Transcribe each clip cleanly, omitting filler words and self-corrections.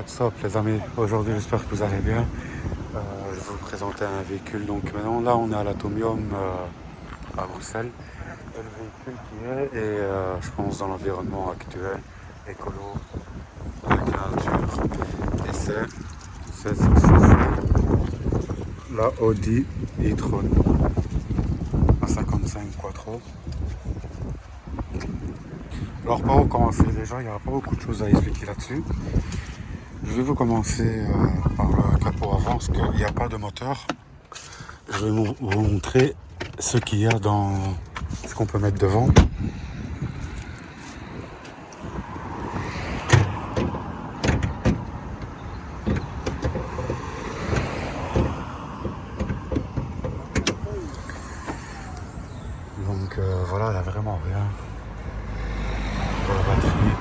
What's up les amis, aujourd'hui j'espère que vous allez bien. Je vais vous présenter un véhicule. Donc maintenant là on est à l'Atomium à Bruxelles. Et le véhicule qui est, et je pense dans l'environnement actuel, écolo, avec la nature. Et c'est la Audi e-tron à 55 Quattro. Alors par où commencer déjà, il n'y aura pas beaucoup de choses à expliquer là-dessus. Je vais vous commencer par le capot avant, parce qu'il n'y a pas de moteur. Je vais vous montrer ce qu'il y a dans ce qu'on peut mettre devant. Donc voilà, il n'y a vraiment rien. Pour la batterie.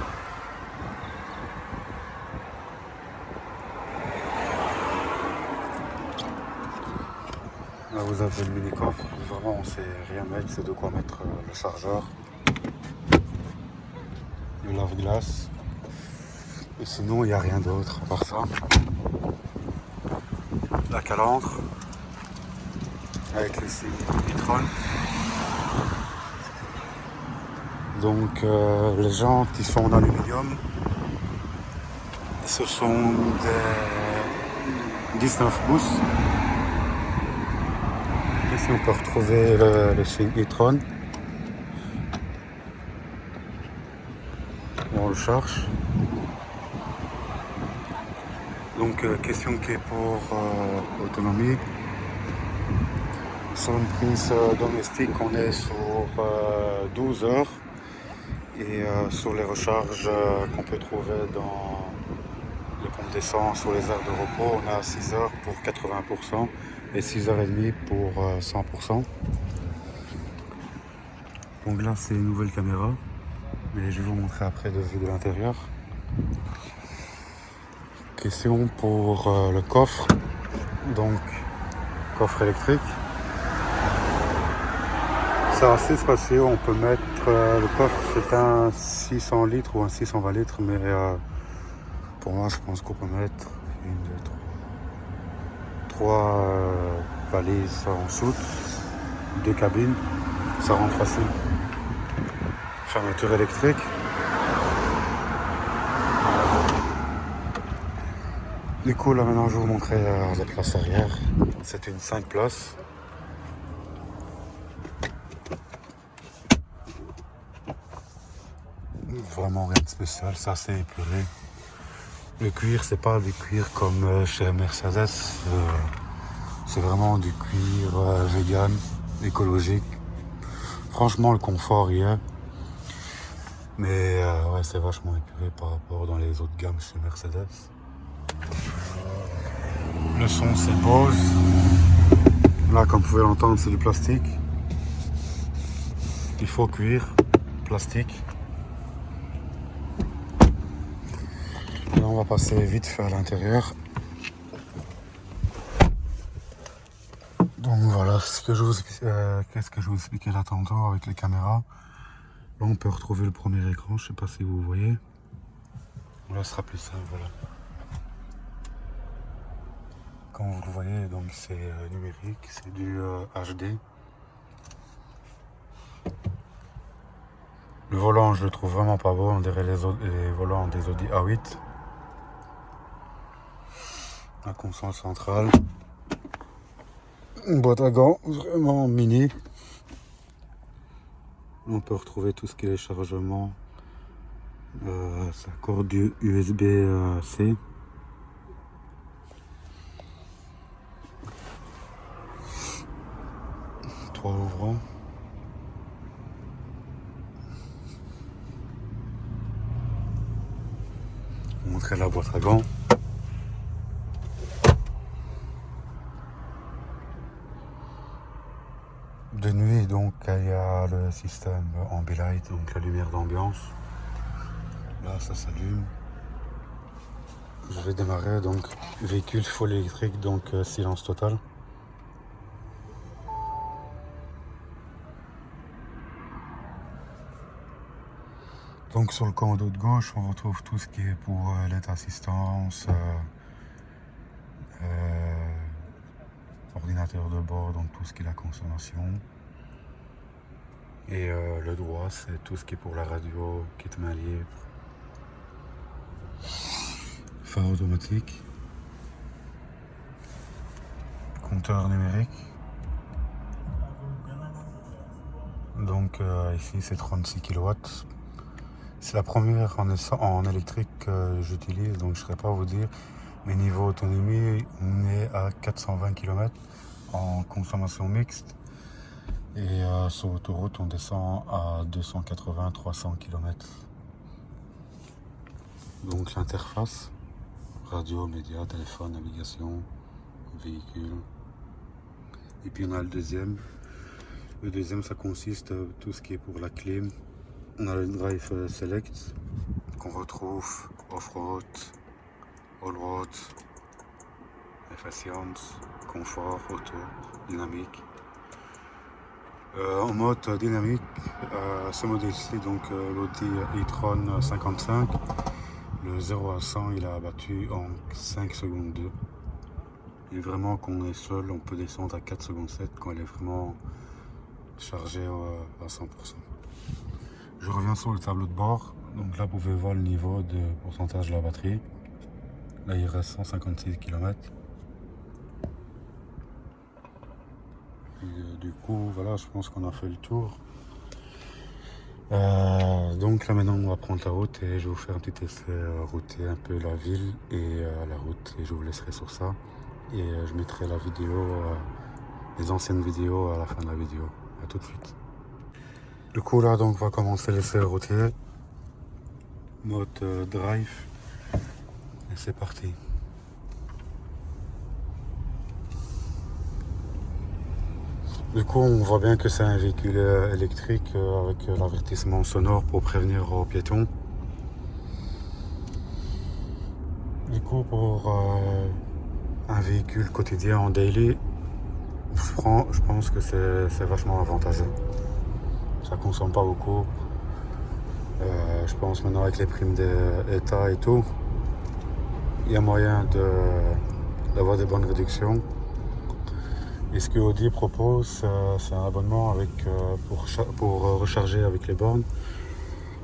Là vous avez le mini-coffre, vraiment on sait rien mettre, c'est de quoi mettre le chargeur, le lave-glace, et sinon il n'y a rien d'autre à part ça. La calandre, avec le signe e-tron. Donc les jantes qui sont en aluminium, ce sont des 19 pouces. Ici on peut retrouver le signe e-tron. On le charge. Donc question qui est pour autonomie. Sur une prise domestique on est sur 12 heures. Et sur les recharges qu'on peut trouver dans les pompes d'essence, sur les aires de repos, on a 6 heures pour 80% et 6h30 pour 100%. Donc là c'est une nouvelle caméra, mais je vais vous montrer après de vue de l'intérieur. Question pour le coffre, donc coffre électrique. C'est assez spacieux, on peut mettre le coffre, c'est un 600 litres ou un 620 litres, mais pour moi je pense qu'on peut mettre une, deux, trois valises en soute, 2 cabines, ça rentre facile. Fermeture électrique. Du coup là maintenant je vais vous montrer la place arrière. C'est une 5 places. Vraiment rien de spécial, c'est assez épuré. Le cuir c'est pas du cuir comme chez Mercedes, c'est vraiment du cuir vegan, écologique. Franchement le confort y est. Mais ouais, c'est vachement épuré par rapport dans les autres gammes chez Mercedes. Le son c'est Bose. Là comme vous pouvez l'entendre c'est du plastique. Il faut cuir, plastique. Là on va passer vite fait à l'intérieur. Donc voilà ce que je vous expliquais là tantôt avec les caméras. Là on peut retrouver le premier écran, je sais pas si vous voyez. Là ce sera plus simple, voilà. Comme vous le voyez, donc c'est numérique, c'est du HD. Le volant je le trouve vraiment pas beau, on dirait les volants des Audi A8. La console centrale. Une boîte à gants vraiment mini. On peut retrouver tout ce qui est chargement. Ça accorde du USB-C. Trois ouvrants. Je vais vous montrer la boîte à gants. De nuit, donc, il y a le système Ambilight, donc la lumière d'ambiance. Là, ça s'allume. Je vais démarrer, donc, véhicule full électrique, donc silence total. Donc sur le commando de gauche, on retrouve tout ce qui est pour l'aide assistance, ordinateur de bord, donc tout ce qui est la consommation. Et le droit, c'est tout ce qui est pour la radio, kit main libre, phare automatique, compteur numérique. Donc ici c'est 36 kW. C'est la première en électrique que j'utilise, donc je ne saurais pas vous dire. Mais niveau autonomie, on est à 420 km en consommation mixte. Et sur autoroute, on descend à 280-300 km. Donc l'interface, radio, médias, téléphone, navigation, véhicule. Et puis on a le deuxième. Le deuxième, ça consiste tout ce qui est pour la clim. On a le Drive Select qu'on retrouve off-road, all-road, efficience, confort, auto, dynamique. En mode dynamique, ce modèle-ci, donc l'Audi e-tron 55, le 0 à 100, il a abattu en 5 secondes 2. Et vraiment, quand on est seul, on peut descendre à 4 secondes 7 quand elle est vraiment chargée à 100%. Je reviens sur le tableau de bord. Donc là, vous pouvez voir le niveau de pourcentage de la batterie. Là, il reste 156 km. Et, du coup, voilà, je pense qu'on a fait le tour. Donc là, maintenant, on va prendre la route et je vais vous faire un petit essai routier, un peu la ville et la route. Et je vous laisserai sur ça. Et je mettrai la vidéo, les anciennes vidéos à la fin de la vidéo. A tout de suite. Du coup, là, donc, on va commencer l'essai routier. Mode drive. Et c'est parti. Du coup, on voit bien que c'est un véhicule électrique avec l'avertissement sonore pour prévenir aux piétons. Du coup, pour un véhicule quotidien en daily, je pense que c'est vachement avantageux. Ça consomme pas beaucoup. Je pense maintenant avec les primes d'État et tout, il y a moyen d'avoir des bonnes réductions. Et ce que Audi propose, c'est un abonnement avec, pour recharger avec les bornes.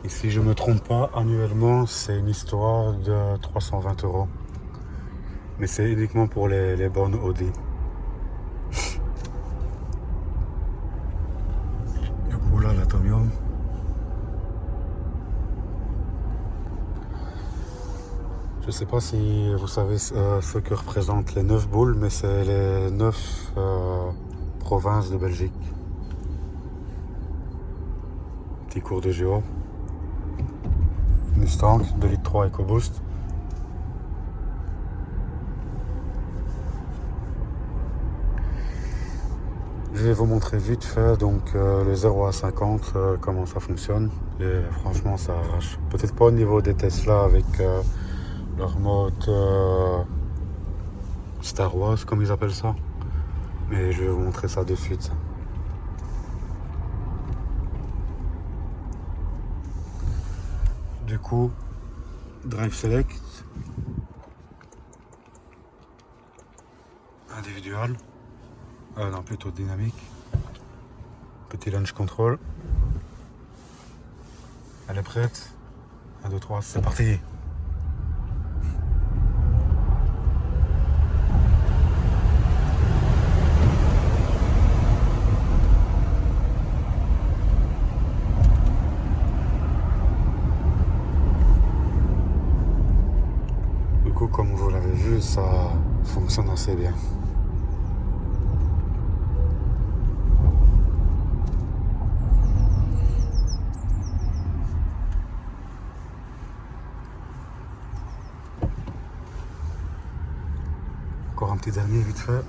Et si je ne me trompe pas, annuellement, c'est une histoire de 320 €. Mais c'est uniquement pour les bornes Audi. Du coup, là, l'Atomium. Je ne sais pas si vous savez ce que représentent les 9 boules, mais c'est les 9 provinces de Belgique. Petit cours de géo. Mustang 2,3 litres EcoBoost. Je vais vous montrer vite fait donc le 0 à 50 comment ça fonctionne. Et franchement, ça arrache. Peut-être pas au niveau des Tesla avec leur mode Star Wars, comme ils appellent ça. Mais je vais vous montrer ça de suite. Du coup, Drive Select, individual, non plutôt dynamique, petit launch control. Elle est prête. 1, 2, 3, c'est parti. Du coup, comme vous l'avez vu, ça fonctionne assez bien. Encore un petit dernier vite fait.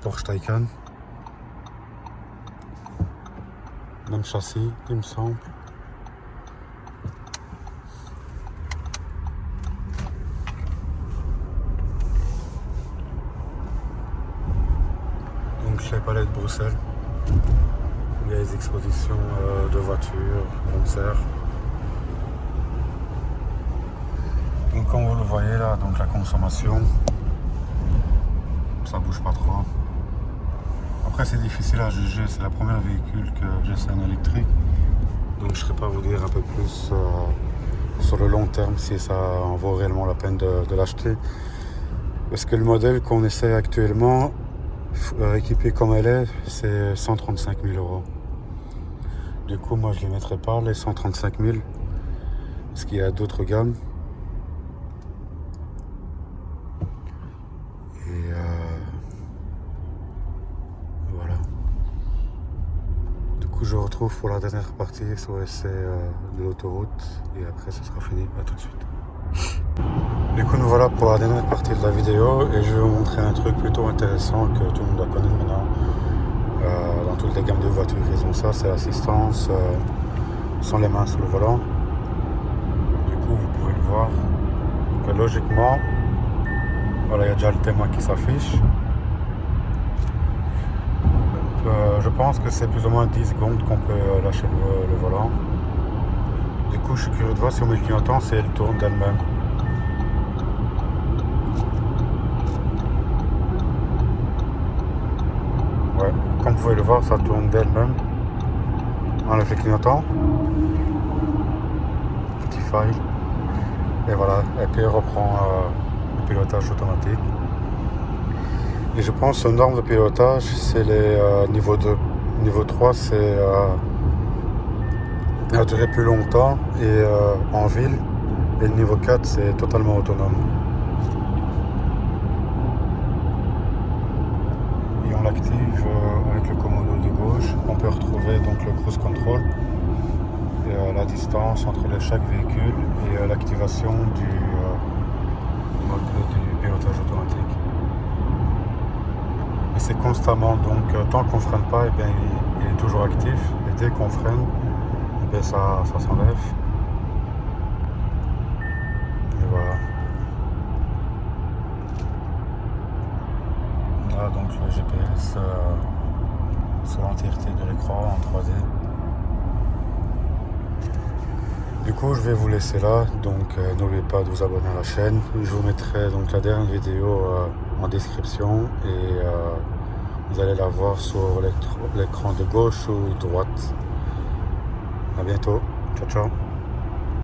Porsche Taycan. Même châssis, il me semble. Donc chez Palais de Bruxelles, il y a des expositions de voitures, concerts. Donc comme vous le voyez là, donc la consommation, ça bouge pas trop. Après c'est difficile à juger, c'est la première véhicule que j'essaie en électrique. Donc je ne saurais pas vous dire un peu plus sur le long terme si ça en vaut réellement la peine de l'acheter. Parce que le modèle qu'on essaie actuellement, équipé comme elle est, c'est 135 000 €. Du coup moi je ne les mettrai pas les 135 000 parce qu'il y a d'autres gammes. Et voilà. Du coup je retrouve pour la dernière partie sur l'essai de l'autoroute et après ce sera fini. À tout de suite. Du coup nous voilà pour la dernière partie de la vidéo et je vais vous montrer un truc plutôt intéressant que tout le monde doit connaître maintenant. Dans toutes les gammes de voitures ils ont ça, c'est l'assistance sans les mains sur le volant. Du coup vous pouvez le voir que logiquement, voilà, il y a déjà le témoin qui s'affiche. Je pense que c'est plus ou moins 10 secondes qu'on peut lâcher le volant. Du coup je suis curieux de voir si on met le clignotant, si elle tourne d'elle-même. Ouais, comme vous pouvez le voir, ça tourne d'elle-même. On enlève le clignotant. Petit file. Et voilà, et puis elle reprend le pilotage automatique. Et je pense que norme de pilotage, c'est les niveau 2. Niveau 3, c'est à durer plus longtemps et en ville. Et le niveau 4, c'est totalement autonome. Et on l'active avec le commodo de gauche. On peut retrouver donc le cruise control et la distance entre chaque véhicule et l'activation du mode du pilotage automatique. Et c'est constamment, donc tant qu'on freine pas, et bien, il est toujours actif. Et dès qu'on freine, et bien, ça s'enlève. Et voilà. On a donc le GPS sur l'entièreté de l'écran en 3D. Du coup je vais vous laisser là, donc n'oubliez pas de vous abonner à la chaîne. Je vous mettrai donc la dernière vidéo en description et vous allez la voir sur l'écran de gauche ou droite. À bientôt, ciao ciao.